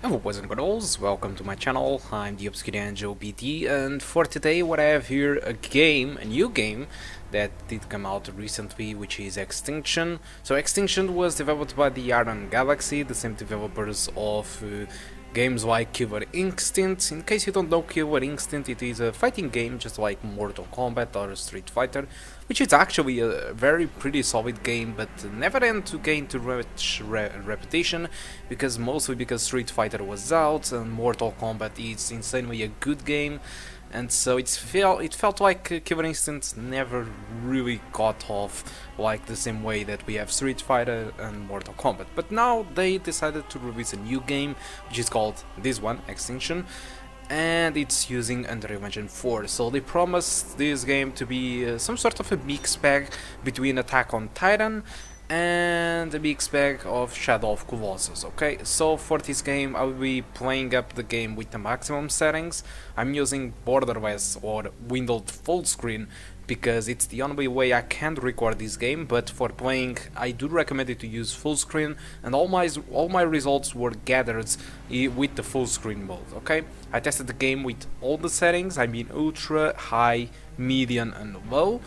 Hello boys and girls, welcome to my channel. I'm the Obscure Angel BT, and for today what I have here a new game that did come out recently, which is Extinction. So Extinction was developed by the Radeon Galaxy, the same developers of games like Killer Instinct. In case you don't know Killer Instinct, it is a fighting game just like Mortal Kombat or Street Fighter, which is actually a very pretty solid game, but never end to gain too much reputation, mostly because Street Fighter was out and Mortal Kombat is insanely a good game, and so it felt like Killer Instinct never really got off like the same way that we have Street Fighter and Mortal Kombat. But now they decided to release a new game, which is called this one, Extinction, and it's using Unreal Engine 4. So they promised this game to be some sort of a mixed bag between Attack on Titan and a mixed bag of Shadow of Colossus. Okay, so for this game I will be playing up the game with the maximum settings. I'm using borderless or windowed full screen because it's the only way I can record this game, but for playing I do recommend it to use full screen, and all my results were gathered with the full screen mode. Okay, I tested the game with all the settings, I mean ultra, high, medium and low.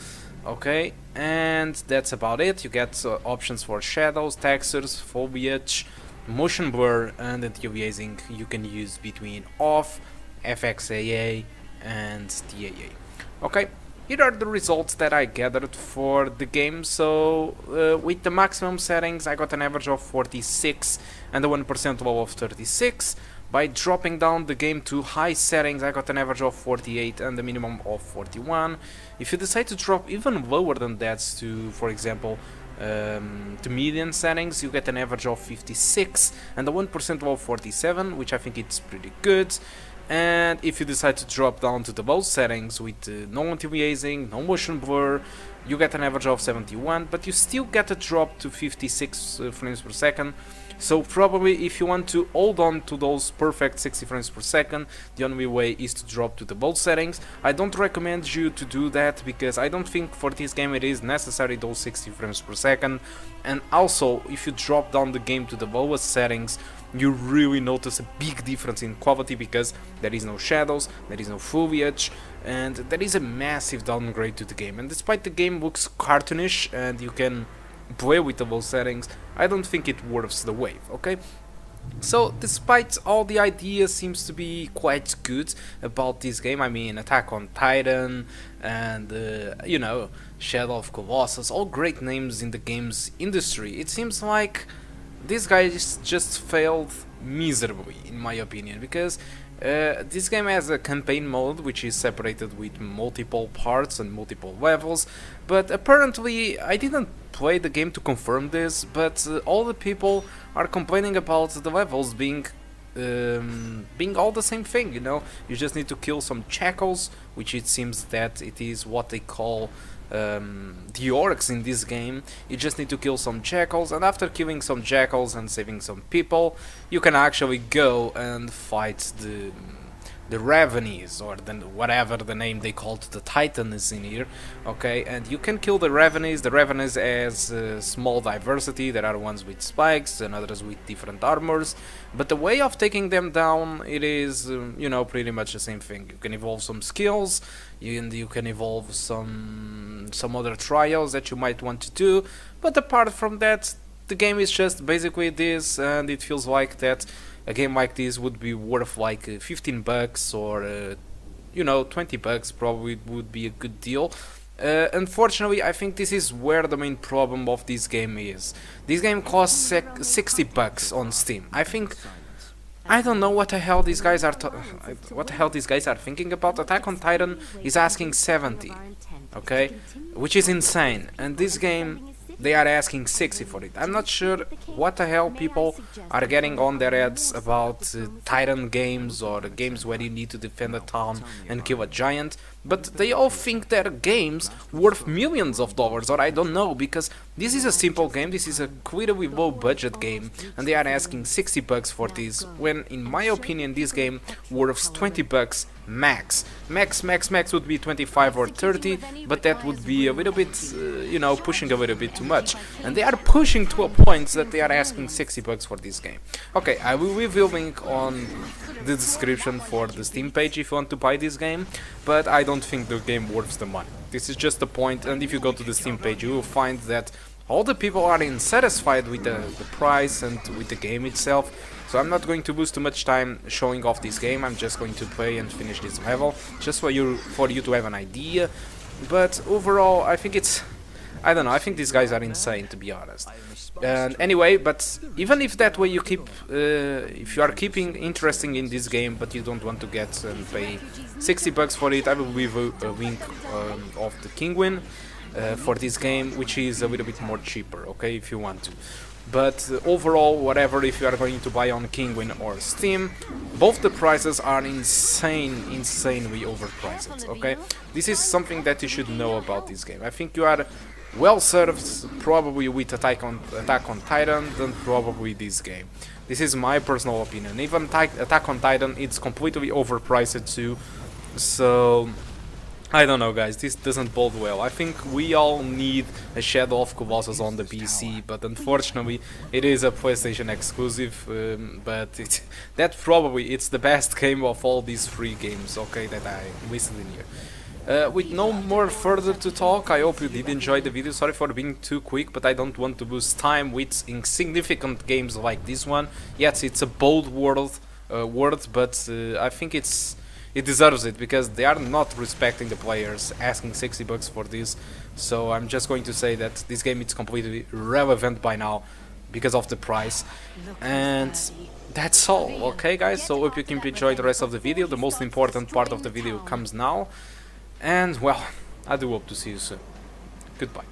Okay, and that's about it. You get options for shadows, textures, foliage, motion blur, and anti-aliasing you can use between off, FXAA and TAA. Okay, here are the results that I gathered for the game. So with the maximum settings I got an average of 46 and a 1% low of 36. By dropping down the game to high settings I got an average of 48 and a minimum of 41. If you decide to drop even lower than that to, for example, to medium settings, you get an average of 56 and a 1% low of 47, which I think it's pretty good. And if you decide to drop down to the low settings with no anti-aliasing, no motion blur, you get an average of 71, but you still get a drop to 56 frames per second. So probably if you want to hold on to those perfect 60 frames per second, the only way is to drop to the low settings. I don't recommend you to do that because I don't think for this game it is necessary those 60 frames per second. And also if you drop down the game to the lowest settings, you really notice a big difference in quality because there is no shadows, there is no foliage, and there is a massive downgrade to the game. And despite the game looks cartoonish and you can play with the low settings, I don't think it worths the wait. Okay, so despite all the ideas seems to be quite good about this game, I mean Attack on Titan and you know, Shadow of Colossus, all great names in the games industry, it seems like these guys just failed miserably in my opinion, because this game has a campaign mode which is separated with multiple parts and multiple levels, but apparently I didn't play the game to confirm this, but all the people are complaining about the levels being all the same thing, you know. You just need to kill some jackals, which it seems that it is what they call the orcs in this game. You just need to kill some jackals, and after killing some jackals and saving some people, you can actually go and fight the Ravenees, or whatever the name they called the Titans in here. Okay, and you can kill the Ravenees. The Ravenees has small diversity. There are ones with spikes and others with different armors, but the way of taking them down, it is you know, pretty much the same thing. You can evolve some skills, you can evolve some other trials that you might want to do, but apart from that, the game is just basically this, and it feels like that a game like this would be worth like 15 bucks or you know, 20 bucks probably would be a good deal. Unfortunately, I think this is where the main problem of this game is. This game costs 60 bucks on Steam. I don't know what the hell these guys are thinking about. Attack on Titan is asking 70, okay, which is insane, and this game they are asking 60 for it. I'm not sure what the hell people are getting on their heads about Titan games or games where you need to defend a town and kill a giant, but they all think they're games worth millions of dollars, or I don't know, because This is a simple game, this is a quite a low budget game, and they are asking $60 for this, when in my opinion this game worth $20 max. Max would be 25 or 30, but that would be a little bit, you know, pushing a little bit too much. And they are pushing to a point that they are asking $60 for this game. Okay, I will leave a link on the description for the Steam page if you want to buy this game, but I don't think the game worth the money. This is just the point, and if you go to the Steam page you will find that all the people are unsatisfied with the price and with the game itself. So I'm not going to lose too much time showing off this game, I'm just going to play and finish this level, just for you to have an idea. But overall, I think it's... I don't know, I think these guys are insane, to be honest. And anyway, but even if that way you keep... if you are keeping interesting in this game, but you don't want to get and pay $60 for it, I will leave a link of the Kinguin for this game, which is a little bit more cheaper, okay, if you want to. But overall, whatever, if you are going to buy on Kinguin or Steam, both the prices are insanely overpriced, okay? This is something that you should know about this game. I think you are well served probably with Attack on Titan than probably this game. This is my personal opinion. Even Attack on Titan, it's completely overpriced too, so... I don't know, guys, this doesn't bode well. I think we all need a Shadow of Colossus on the PC, but unfortunately it is a PlayStation exclusive, but that probably it's the best game of all these free games, okay, that I listed in here. With no more further to talk, I hope you did enjoy the video. Sorry for being too quick, but I don't want to lose time with insignificant games like this one. Yes, it's a bold word, but I think it deserves it, because they are not respecting the players, asking $60 for this. So I'm just going to say that this game is completely irrelevant by now because of the price. And that's all, okay guys? So hope you can enjoy the rest of the video. The most important part of the video comes now. And well, I do hope to see you soon. Goodbye.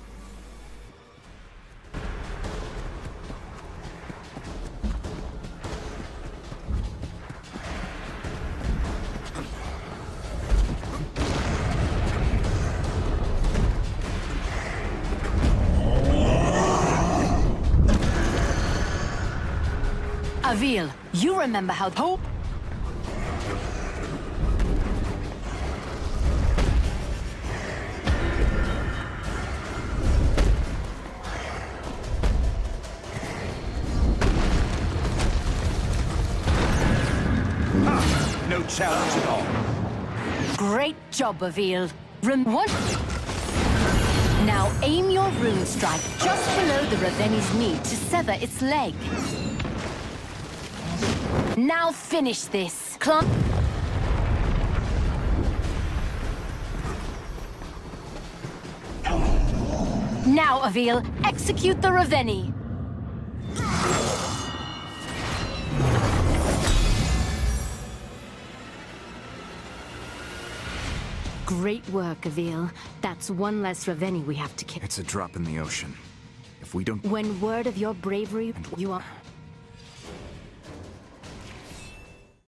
Avil, you remember how... Hope? No challenge at all. Great job, Avil. What? Now aim your rune strike just below the Raveni's knee to sever its leg. Now finish this. Clump. Now, Avil, execute the Raveni. Great work, Avil. That's one less Raveni we have to kill. It's a drop in the ocean. If we don't... When word of your bravery, you are...